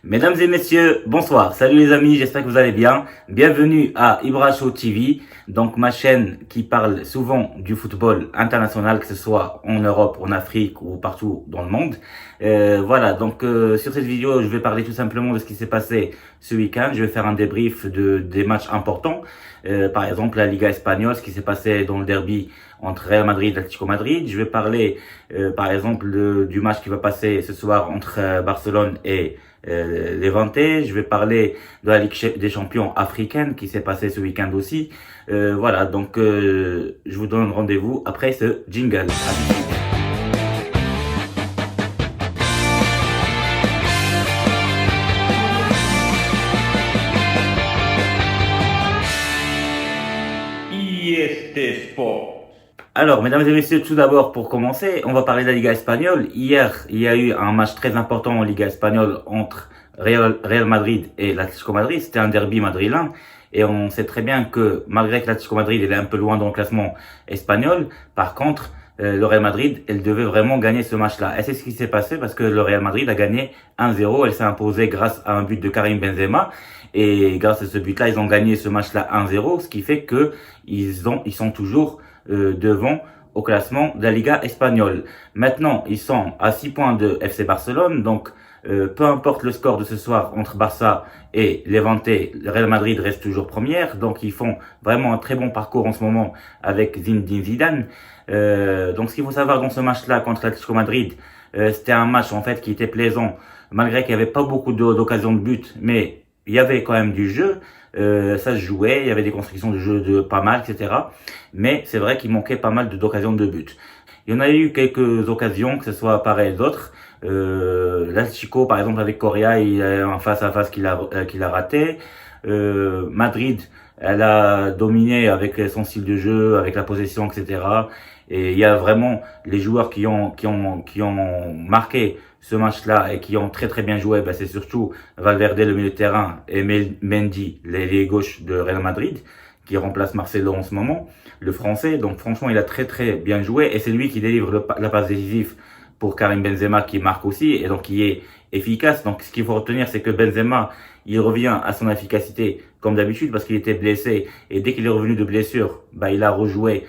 Mesdames et messieurs, bonsoir. Salut les amis, j'espère que vous allez bien. Bienvenue à Ibra Show TV, donc ma chaîne qui parle souvent du football international, que ce soit en Europe, en Afrique ou partout dans le monde. Sur cette vidéo, je vais parler tout simplement de ce qui s'est passé ce week-end. Je vais faire un débrief des matchs importants. Par exemple, la Liga espagnole, ce qui s'est passé dans le derby entre Real Madrid et Atlético Madrid. Je vais parler, par exemple, du match qui va passer ce soir entre Barcelone et Levante. Je vais parler de la Ligue des champions africaine qui s'est passée ce week-end aussi. Je vous donne rendez-vous après ce jingle. À tout de suite. Alors, mesdames et messieurs, tout d'abord, pour commencer, on va parler de la Liga espagnole. Hier, il y a eu un match très important en Liga espagnole entre Real Madrid et l'Atlético Madrid. C'était un derby madrilène. Et on sait très bien que malgré que l'Atlético Madrid est un peu loin dans le classement espagnol, par contre, le Real Madrid, elle devait vraiment gagner ce match-là. Et c'est ce qui s'est passé parce que le Real Madrid a gagné 1-0. Elle s'est imposée grâce à un but de Karim Benzema. Et grâce à ce but-là, ils ont gagné ce match-là 1-0, ce qui fait que ils sont toujours devant au classement de la Liga espagnole. Maintenant, ils sont à 6 points de FC Barcelone, donc peu importe le score de ce soir entre Barça et Levante, le Real Madrid reste toujours première, donc ils font vraiment un très bon parcours en ce moment avec Zinedine Zidane. Donc ce qu'il faut savoir dans ce match-là contre l'Atlético Madrid, c'était un match en fait qui était plaisant, malgré qu'il n'y avait pas beaucoup d'occasions de but, mais il y avait quand même du jeu. Ça se jouait, il y avait des constructions de jeu de pas mal, etc. Mais c'est vrai qu'il manquait pas mal d'occasions de but. Il y en a eu quelques occasions, que ce soit pareil et d'autres. L'Atlético, par exemple, avec Correa, il y a un face-à-face qu'il a raté. Madrid, elle a dominé avec son style de jeu, avec la possession, etc. Et il y a vraiment les joueurs qui ont marqué ce match-là et qui ont très très bien joué. C'est surtout Valverde, le milieu de terrain, et Mendy, l'ailier gauche de Real Madrid, qui remplace Marcelo en ce moment, le français. Donc franchement, il a très très bien joué et c'est lui qui délivre la passe décisive pour Karim Benzema, qui marque aussi et donc qui est efficace. Donc ce qu'il faut retenir, c'est que Benzema, il revient à son efficacité comme d'habitude parce qu'il était blessé et dès qu'il est revenu de blessure, il a rejoué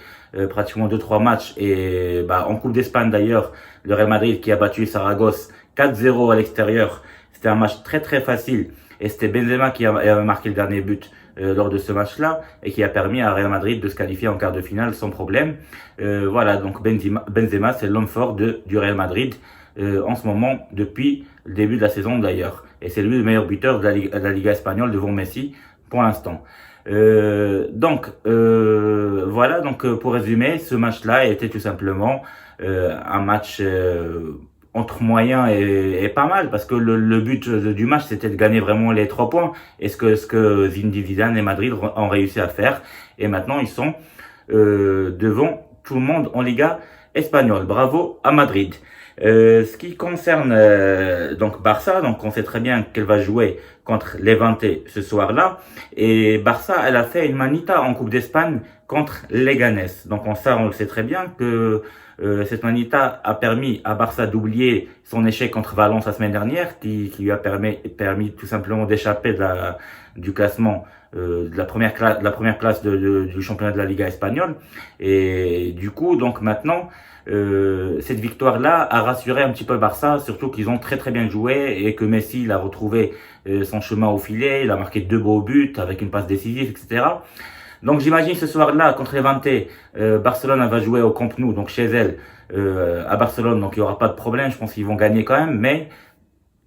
pratiquement 2-3 matchs et en Coupe d'Espagne d'ailleurs, le Real Madrid qui a battu Saragosse 4-0 à l'extérieur. C'était un match très très facile et c'était Benzema qui avait marqué le dernier but lors de ce match-là et qui a permis à Real Madrid de se qualifier en quart de finale sans problème. Donc Benzema, c'est l'homme fort du Real Madrid en ce moment depuis le début de la saison d'ailleurs. Et c'est lui le meilleur buteur de la Liga espagnole devant Messi pour l'instant. Pour résumer, ce match-là était tout simplement un match entre moyen et pas mal, parce que le but du match, c'était de gagner vraiment les 3 points. Et ce que Zinedine Zidane et Madrid ont réussi à faire. Et maintenant, ils sont devant tout le monde en Liga espagnole. Bravo à Madrid. Ce qui concerne Barça, donc on sait très bien qu'elle va jouer contre Levante ce soir-là, et Barça, elle a fait une manita en Coupe d'Espagne contre Leganés. Donc on le sait très bien que cette manita a permis à Barça d'oublier son échec contre Valence la semaine dernière, qui lui a permis tout simplement d'échapper du classement de la première place du championnat de la Liga espagnole. Et du coup, donc maintenant, cette victoire-là a rassuré un petit peu le Barça, surtout qu'ils ont très très bien joué et que Messi il a retrouvé son chemin au filet, il a marqué 2 beaux buts avec une passe décisive, etc. Donc j'imagine ce soir-là contre Levante, Barcelone va jouer au Camp Nou, donc chez elle, à Barcelone, donc il n'y aura pas de problème, je pense qu'ils vont gagner quand même, mais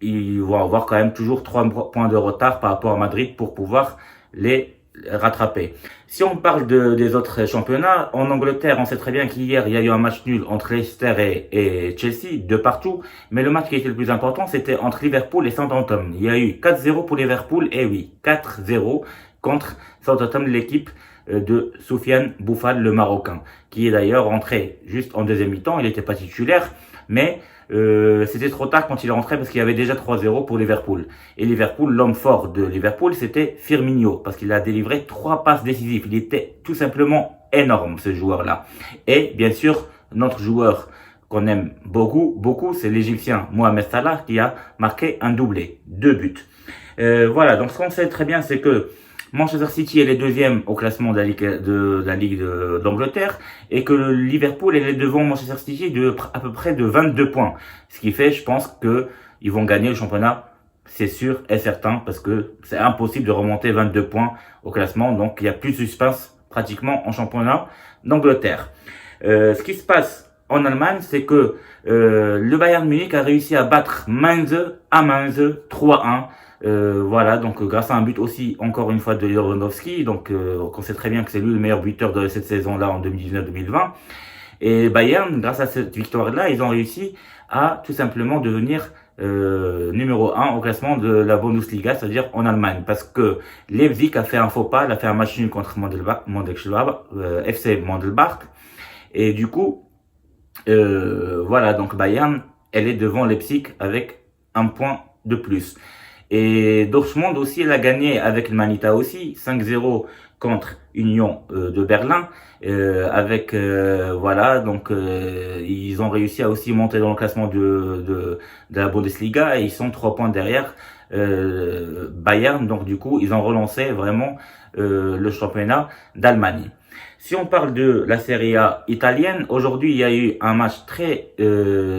ils vont avoir quand même toujours 3 points de retard par rapport à Madrid pour pouvoir les rattraper. Si on parle des autres championnats, en Angleterre, on sait très bien qu'hier, il y a eu un match nul entre Leicester et Chelsea, de partout, mais le match qui était le plus important, c'était entre Liverpool et Southampton. Il y a eu 4-0 pour Liverpool, et oui, 4-0 contre Southampton, l'équipe de Soufiane Boufal, le Marocain, qui est d'ailleurs rentré juste en deuxième mi-temps. Il n'était pas titulaire, mais c'était trop tard quand il est rentré parce qu'il y avait déjà 3-0 pour Liverpool. Et Liverpool, l'homme fort de Liverpool, c'était Firmino, parce qu'il a délivré 3 passes décisives. Il était tout simplement énorme, ce joueur-là. Et bien sûr, notre joueur qu'on aime beaucoup, c'est l'Égyptien Mohamed Salah qui a marqué un doublé, 2 buts. Voilà, donc ce qu'on sait très bien, c'est que Manchester City est deuxième au classement de la Ligue d'Angleterre et que le Liverpool est devant Manchester City de à peu près de 22 points. Ce qui fait, je pense que ils vont gagner le championnat, c'est sûr et certain, parce que c'est impossible de remonter 22 points au classement. Donc il y a plus de suspense pratiquement en championnat d'Angleterre. Ce qui se passe en Allemagne, c'est que le Bayern Munich a réussi à battre Mainz 3-1. Voilà, donc grâce à un but aussi, encore une fois, de Lewandowski. Donc on sait très bien que c'est lui le meilleur buteur de cette saison-là en 2019-2020. Et Bayern, grâce à cette victoire-là, ils ont réussi à tout simplement devenir numéro 1 au classement de la Bundesliga, c'est-à-dire en Allemagne, parce que Leipzig a fait un faux pas, il a fait un match nul contre FC Mandelbach, et du coup, voilà, donc Bayern, elle est devant Leipzig avec un point de plus. Et Dortmund aussi, elle a gagné avec le Manita aussi, 5-0 contre Union de Berlin. Avec voilà, donc ils ont réussi à aussi monter dans le classement de la Bundesliga et ils sont 3 points derrière Bayern. Donc du coup, ils ont relancé vraiment le championnat d'Allemagne. Si on parle de la Serie A italienne, aujourd'hui il y a eu un match très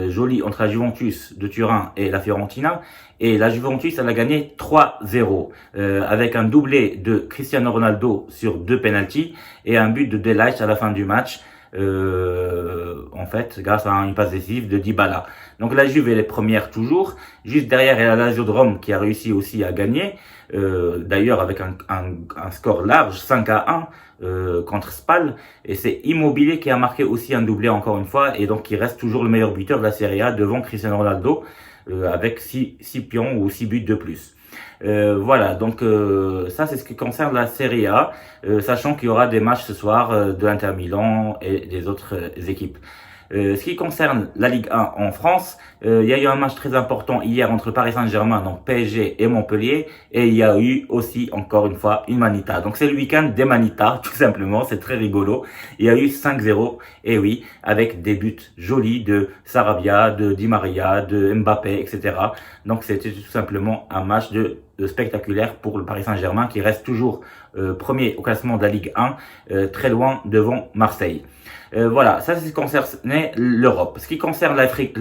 joli entre la Juventus de Turin et la Fiorentina. Et la Juventus, elle a gagné 3-0 avec un doublé de Cristiano Ronaldo sur 2 penalties et un but de Delight à la fin du match. En fait, grâce à une passe décisive de Dybala. Donc la Juve elle est première toujours. Juste derrière, il y a la Lazio de Rome qui a réussi aussi à gagner. D'ailleurs avec un score large, 5-1 contre Spal. Et c'est Immobilier qui a marqué aussi un doublé encore une fois. Et donc il reste toujours le meilleur buteur de la Serie A devant Cristiano Ronaldo avec 6 pions ou 6 buts de plus. Voilà, donc ça c'est ce qui concerne la Serie A, sachant qu'il y aura des matchs ce soir de l'Inter Milan et des autres équipes. Ce qui concerne la Ligue 1 en France, il y a eu un match très important hier entre Paris Saint-Germain, donc PSG et Montpellier, et il y a eu aussi encore une fois une manita. Donc c'est le week-end des manitas, tout simplement, c'est très rigolo. Il y a eu 5-0, et oui, avec des buts jolis de Sarabia, de Di Maria, de Mbappé, etc. Donc c'était tout simplement un match de spectaculaire pour le Paris Saint-Germain qui reste toujours premier au classement de la Ligue 1, très loin devant Marseille. Voilà, ça c'est ce qui concernait l'Europe. Ce qui concerne l'Afrique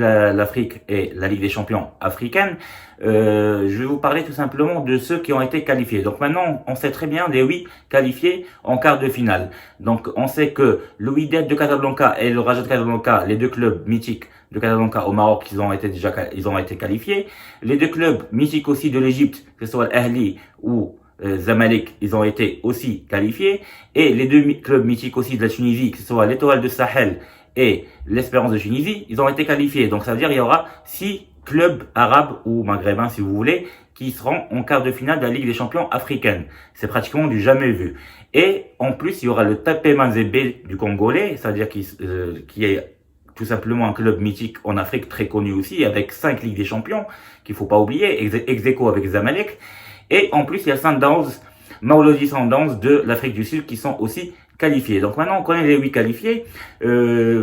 et la Ligue des champions africaine, je vais vous parler tout simplement de ceux qui ont été qualifiés. Donc maintenant, on sait très bien les 8 qualifiés en quart de finale. Donc on sait que le Wydad de Casablanca et le Raja de Casablanca, les 2 clubs mythiques de Casablanca au Maroc, ils ont été qualifiés. Les 2 clubs mythiques aussi de l'Égypte, que ce soit l'Ahli ou Zamalek, ils ont été aussi qualifiés. Et les 2 clubs mythiques aussi de la Tunisie, que ce soit l'Étoile de Sahel et l'Espérance de Tunisie, ils ont été qualifiés. Donc ça veut dire qu'il y aura 6 clubs arabes ou maghrébins si vous voulez, qui seront en quart de finale de la Ligue des champions africaine. C'est pratiquement du jamais vu. Et en plus, il y aura le Tapé Mazembe du Congolais, c'est-à-dire qui est tout simplement un club mythique en Afrique très connu aussi, avec 5 Ligues des champions, qu'il faut pas oublier, ex-aequo avec Zamalek. Et en plus, il y a Sundowns, Mamelodi Sundowns de l'Afrique du Sud qui sont aussi qualifiés. Donc maintenant, on connaît les 8 qualifiés,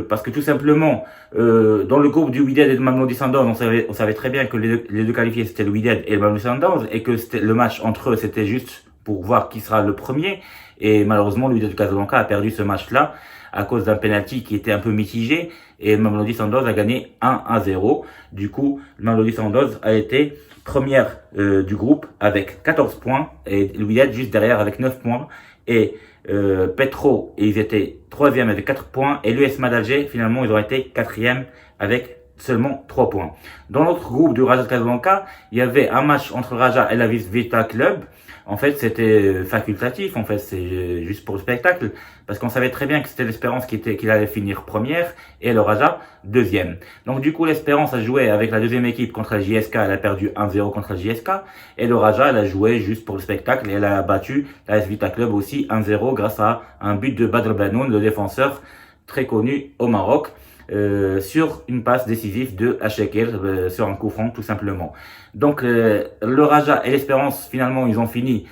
parce que tout simplement, dans le groupe du Wydad et de Mamelodi Sundowns, on savait très bien que les deux qualifiés, c'était le Wydad et le Mamelodi Sundowns, et que le match entre eux, c'était juste pour voir qui sera le premier. Et malheureusement, le Wydad de Casablanca a perdu ce match-là à cause d'un penalty qui était un peu mitigé, et Mamelodi Sundowns a gagné 1-0. Du coup, Mamelodi Sundowns a été première du groupe avec 14 points et le Wydad juste derrière avec 9 points et Petro, ils étaient 3e avec 4 points et l'USMA d'Alger finalement ils ont été 4e avec seulement 3 points. Dans l'autre groupe du Raja de Casablanca, il y avait un match entre Raja et la Vita Club. En fait, c'était facultatif, en fait, c'est juste pour le spectacle, parce qu'on savait très bien que c'était l'Espérance qui allait finir première et le Raja deuxième. Donc du coup, l'Espérance a joué avec la deuxième équipe contre la JSK, elle a perdu 1-0 contre la JSK, et le Raja, elle a joué juste pour le spectacle et elle a battu la Vita Club aussi 1-0 grâce à un but de Badr Banoun, le défenseur très connu au Maroc. sur une passe décisive de Hachekel sur un coup franc tout simplement. Donc le Raja et l'Espérance finalement ils ont fini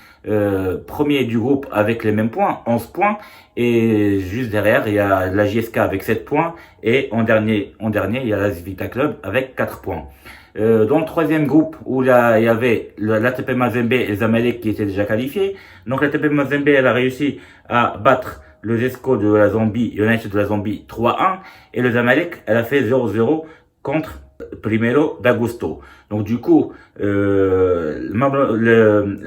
premier du groupe avec les mêmes points, 11 points, et juste derrière il y a la JSK avec 7 points et en dernier il y a la Vita Club avec 4 points. Dans le troisième groupe où là, il y avait l'ATP Mazembe et Zamalek qui étaient déjà qualifiés. Donc l'ATP Mazembe elle a réussi à battre le Zesco de la Zambie, United de la Zambie 3-1, et le Zamalek elle a fait 0-0 contre Primero d'Agosto. Donc du coup, le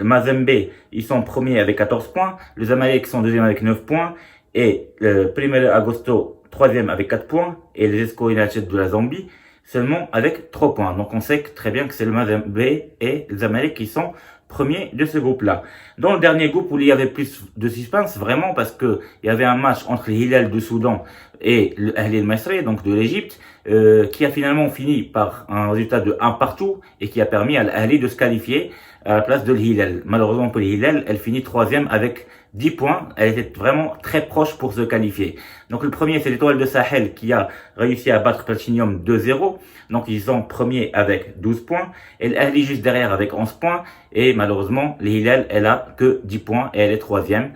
Mazembe, ils sont premiers avec 14 points, le Zamalek sont deuxième avec 9 points, et Primero Agosto troisième avec 4 points, et le Zesco United de la Zambie seulement avec 3 points. Donc on sait très bien que c'est le Mazembe et le Zamalek qui sont premiers de ce groupe-là. Dans le dernier groupe où il y avait plus de suspense, vraiment, parce que il y avait un match entre le Hilal du Soudan et le Ahli al-Masri, donc de l'Égypte, qui a finalement fini par un résultat de 1 partout et qui a permis à l'Ahli de se qualifier à la place de l'Hilal. Malheureusement pour l'Hilal, elle finit troisième avec 10 points. Elle était vraiment très proche pour se qualifier. Donc le premier, c'est l'Étoile de Sahel qui a réussi à battre Platinum 2-0. Donc ils sont premiers avec 12 points. Et l'Ahli juste derrière avec 11 points. Et malheureusement, l'Hilal, elle a que 10 points et elle est troisième.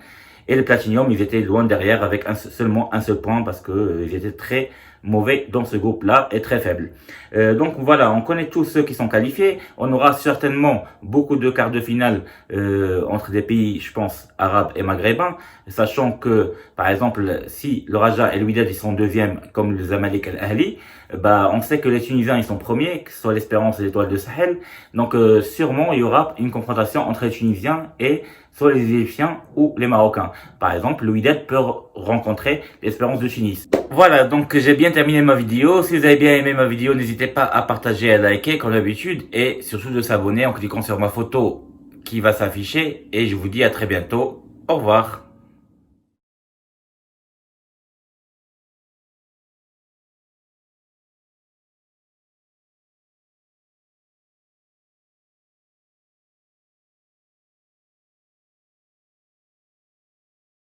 Et le Platinum, ils étaient loin derrière avec seulement un seul point parce que ils étaient très mauvais dans ce groupe-là et très faible. Donc voilà, on connaît tous ceux qui sont qualifiés. On aura certainement beaucoup de quarts de finale entre des pays, je pense, arabes et maghrébins, sachant que, par exemple, si le Raja et le Wydad ils sont deuxièmes, comme le Zamalek et l'Ahli, bah on sait que les Tunisiens ils sont premiers, que ce soit l'Espérance et l'Étoile de Sahel. Donc sûrement il y aura une confrontation entre les Tunisiens et soit les Égyptiens ou les Marocains. Par exemple, le Wydad peut rencontrer l'Espérance de Tunis. Voilà, donc j'ai bien terminé ma vidéo. Si vous avez bien aimé ma vidéo, n'hésitez pas à partager et à liker comme d'habitude et surtout de s'abonner en cliquant sur ma photo qui va s'afficher. Et je vous dis à très bientôt. Au revoir.